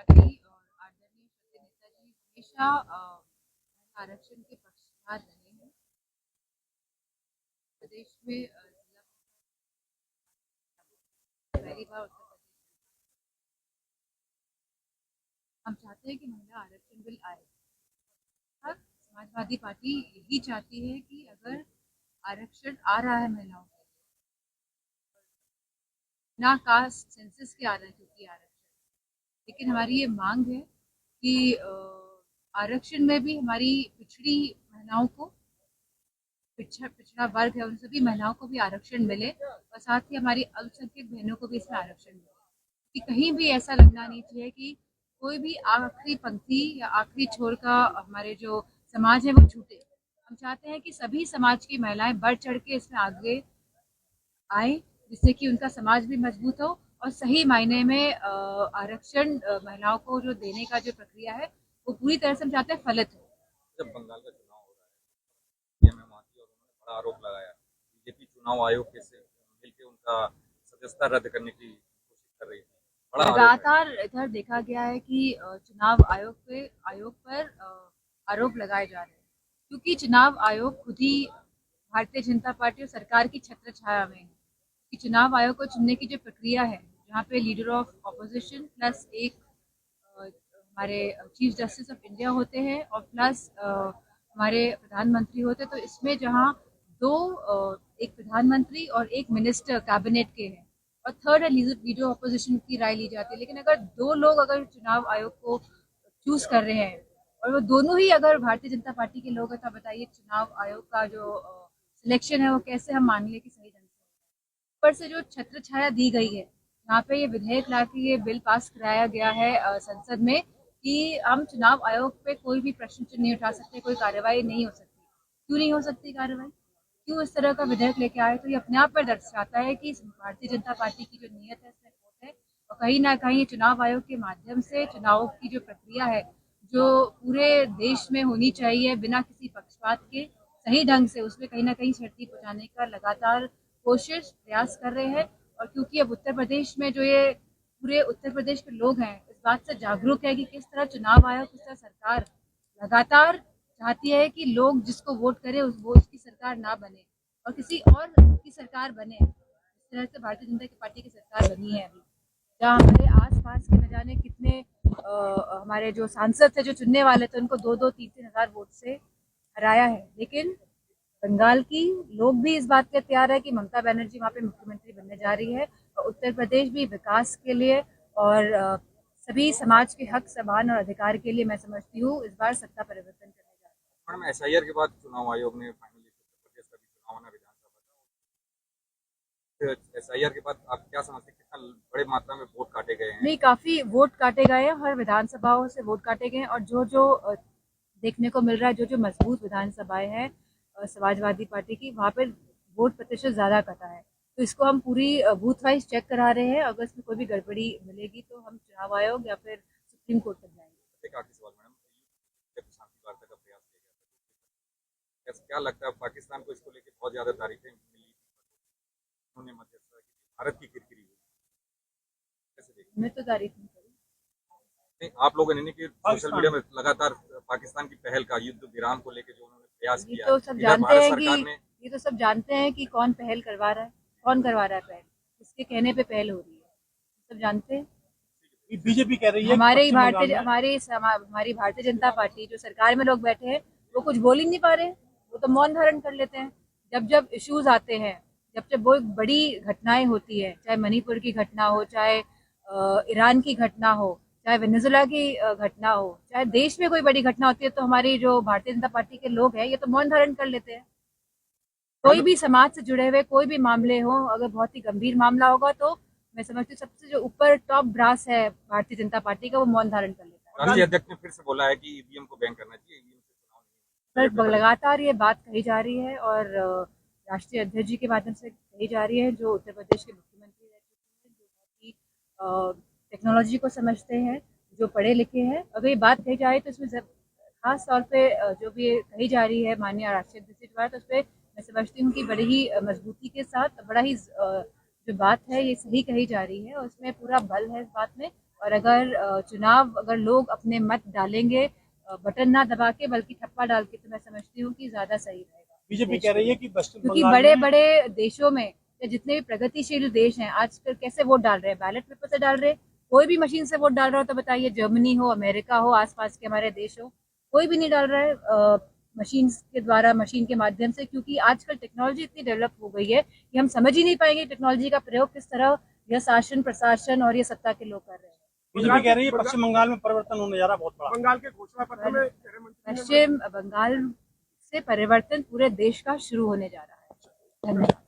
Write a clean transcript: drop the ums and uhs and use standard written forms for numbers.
Party और आदरणीय श्री नेताजी हमेशा आरक्षण के पक्षधर रहे हैं। प्रदेश में जिला पहली बार उत्तर प्रदेश हम चाहते हैं कि महिला आरक्षण बिल आए। अब समाजवादी पार्टी यही चाहती है कि अगर आरक्षण आ रहा है महिलाओं के लिए, ना कास्ट सेंसस के आ रहा है क्योंकि आरक्षण, लेकिन हमारी ये मांग है कि आरक्षण में भी हमारी पिछड़ी महिलाओं को, पिछड़ा वर्ग है, उन सभी महिलाओं को भी आरक्षण मिले और साथ ही हमारी अल्पसंख्यक बहनों को भी इसमें आरक्षण मिले। कि कहीं भी ऐसा लगना नहीं चाहिए कि कोई भी आखिरी पंक्ति या आखिरी छोर का हमारे जो समाज है वो छूटे। हम चाहते हैं कि सभी समाज की महिलाएं बढ़ चढ़ के इसमें आगे आए, जिससे कि उनका समाज भी मजबूत हो और सही मायने में आरक्षण महिलाओं को जो देने का जो प्रक्रिया है वो पूरी तरह से हम चाहते हैं फलित हो। जब बंगाल का चुनाव हो रहा है, में वहाँ थी और उन्होंने बड़ा आरोप लगाया बीजेपी चुनाव आयोग के से मिलकर उनका सदस्यता रद्द करने की कोशिश कर रही थी। बड़ा लगातार इधर देखा गया है कि चुनाव आयोग पर आरोप लगाए जा रहे हैं, क्योंकि चुनाव आयोग खुद ही भारतीय जनता पार्टी और सरकार की छत्र छाया में है। कि चुनाव आयोग को चुनने की जो प्रक्रिया है, जहाँ पे लीडर ऑफ ऑपोजिशन प्लस एक हमारे चीफ जस्टिस ऑफ इंडिया होते हैं और प्लस हमारे प्रधानमंत्री होते हैं, तो इसमें जहाँ दो एक प्रधानमंत्री और एक मिनिस्टर कैबिनेट के हैं और थर्ड है लीडर ऑपोजिशन की राय ली जाती है। लेकिन अगर दो लोग अगर चुनाव आयोग को चूज कर रहे हैं और वो दोनों ही अगर भारतीय जनता पार्टी के लोग हैं, तो बताइए चुनाव आयोग का जो सिलेक्शन है वो कैसे हम मान लें कि सही ढंग से। ऊपर से जो छत्र छाया दी गई है, यहाँ पे ये विधेयक लाके ये बिल पास कराया गया है संसद में कि हम चुनाव आयोग पे कोई भी प्रश्न चिन्ह नहीं उठा सकते, कोई कार्रवाई नहीं हो सकती। क्यों नहीं हो सकती कार्रवाई? क्यों इस तरह का विधेयक लेके आए? तो ये अपने आप पर दर्शाता है कि भारतीय जनता पार्टी की जो नीयत है इसमें खोट है और कहीं ना कहीं चुनाव आयोग के माध्यम से चुनाव की जो प्रक्रिया है जो पूरे देश में होनी चाहिए बिना किसी पक्षपात के सही ढंग से, उसमें कहीं ना कहीं क्षति पहुंचाने का लगातार कोशिश प्रयास कर रहे हैं। और क्योंकि अब उत्तर प्रदेश में जो ये पूरे उत्तर प्रदेश के लोग हैं इस बात से जागरूक है कि किस तरह चुनाव आयोग, किस तरह सरकार लगातार चाहती है कि लोग जिसको वोट करें वो उसकी सरकार ना बने और किसी और की सरकार बने। इस तरह से भारतीय जनता पार्टी की सरकार बनी है अभी, जहाँ हमारे आसपास के न जाने कितने हमारे जो सांसद थे जो चुनने वाले थे उनको 2-2, 3-3 हजार वोट से हराया है। लेकिन बंगाल की लोग भी इस बात के तैयार है कि ममता बनर्जी वहाँ पे मुख्यमंत्री बनने जा रही है और उत्तर प्रदेश भी विकास के लिए और सभी समाज के हक, समान और अधिकार के लिए मैं समझती हूँ इस बार सत्ता परिवर्तन करने जा रही है। मैडम, एसआईआर के बाद चुनाव आयोग ने फाइनली उत्तर प्रदेश का भी चुनाव होना विधानसभा का, एसआईआर के बाद आप क्या समझते हैं कितना बड़े मात्रा में वोट काटे गए हैं? नहीं, काफी वोट काटे गए हैं, हर विधानसभाओं से वोट काटे गए हैं और जो जो देखने को मिल रहा है, जो जो मजबूत विधानसभाएं हैं समाजवादी पार्टी की, वहाँ पे वोट प्रतिशत ज्यादा कटा है। तो इसको हम पूरी बूथ वाइज चेक करा रहे हैं। अगर इसमें कोई भी गड़बड़ी मिलेगी तो हम चुनाव आयोग या फिर सुप्रीम कोर्ट तक जाएंगे। एक आखिरी सवाल मैडम, जब शांति वार्ता का प्रयास किया गया था, क्या लगता है पाकिस्तान को इसको लेकर बहुत ज्यादा तारीफें मिली, उन्होंने मध्यस्थता की, भारत की किरकिरी हुई, कैसे देखते हैं? मैं तो तारीफ नहीं करी। नहीं, आप लोगों ने नहीं कि सोशल मीडिया में लगातार पाकिस्तान की पहल का युद्ध विराम को लेकर जो उन्होंने प्रयास ये किया, तो सब जानते हैं कि ये तो सब जानते हैं कि कौन पहल करवा रहा है, कौन करवा रहा है पहल, किसके कहने पे पहल हो रही है, सब जानते हैं। बीजेपी कह रही है हमारी भारतीय जनता पार्टी जो सरकार में लोग बैठे हैं वो कुछ बोल ही नहीं पा रहे हैं, वो तो मौन धारण कर लेते हैं। जब जब इश्यूज आते हैं, जब जब बहुत बड़ी घटनाएं होती है, चाहे मणिपुर की घटना हो, चाहे ईरान की घटना हो, चाहे वेनेजुला की घटना हो, चाहे देश में कोई बड़ी घटना होती है, तो हमारी जो भारतीय जनता पार्टी के लोग हैं ये तो मौन धारण कर लेते हैं। कोई भी समाज से जुड़े हुए कोई भी मामले हो, अगर बहुत ही गंभीर मामला होगा तो मैं समझती हूँ सबसे जो ऊपर टॉप ब्रास है भारतीय जनता पार्टी का, वो मौन धारण कर लेता है। राष्ट्रीय अध्यक्ष ने फिर से बोला है कि ईवीएम को बैन करना चाहिए, ईवीएम से चुनाव नहीं। पर लगातार ये बात कही जा रही है और राष्ट्रीय अध्यक्ष जी के माध्यम से कही जा रही है, जो उत्तर प्रदेश के मुख्यमंत्री रह चुके हैं, जो बहुत ही टेक्नोलॉजी को समझते हैं, जो पढ़े लिखे हैं। अगर ये बात कही जा रही है तो इसमें खास तौर पे जो भी कही जा रही है माननीय राष्ट्रीय अध्यक्ष जी द्वारा, तो उस पर मैं समझती हूँ कि बड़ी ही मजबूती के साथ, बड़ा ही जो बात है ये सही कही जा रही है और उसमें पूरा बल है इस बात में और अगर चुनाव अगर लोग अपने मत डालेंगे बटन ना दबा के बल्कि ठप्पा डाल के, तो मैं समझती हूँ कि ज्यादा सही रहेगा। बीजेपी कह रही है कि पश्चिम क्योंकि बंगाल बड़े में बड़े देशों में या जितने भी प्रगतिशील देश हैं आजकल कैसे वोट डाल रहे हैं, बैलेट पेपर से डाल रहे हैं। कोई भी मशीन से वोट डाल रहा हो तो बताइए, जर्मनी हो, अमेरिका हो, आसपास के हमारे देश हो, कोई भी नहीं डाल रहा है मशीन के द्वारा, मशीन के माध्यम से। क्योंकि आजकल टेक्नोलॉजी इतनी डेवलप हो गई है कि हम समझ ही नहीं पाएंगे टेक्नोलॉजी का प्रयोग किस तरह यह शासन प्रशासन और ये सत्ता के लोग कर रहे हैं। बीजेपी कह रही है पश्चिम बंगाल में परिवर्तन होने जा रहा है बहुत बड़ा। बंगाल के घोषणा पत्र में पश्चिम बंगाल से परिवर्तन पूरे देश का शुरू होने जा रहा है। धन्यवाद।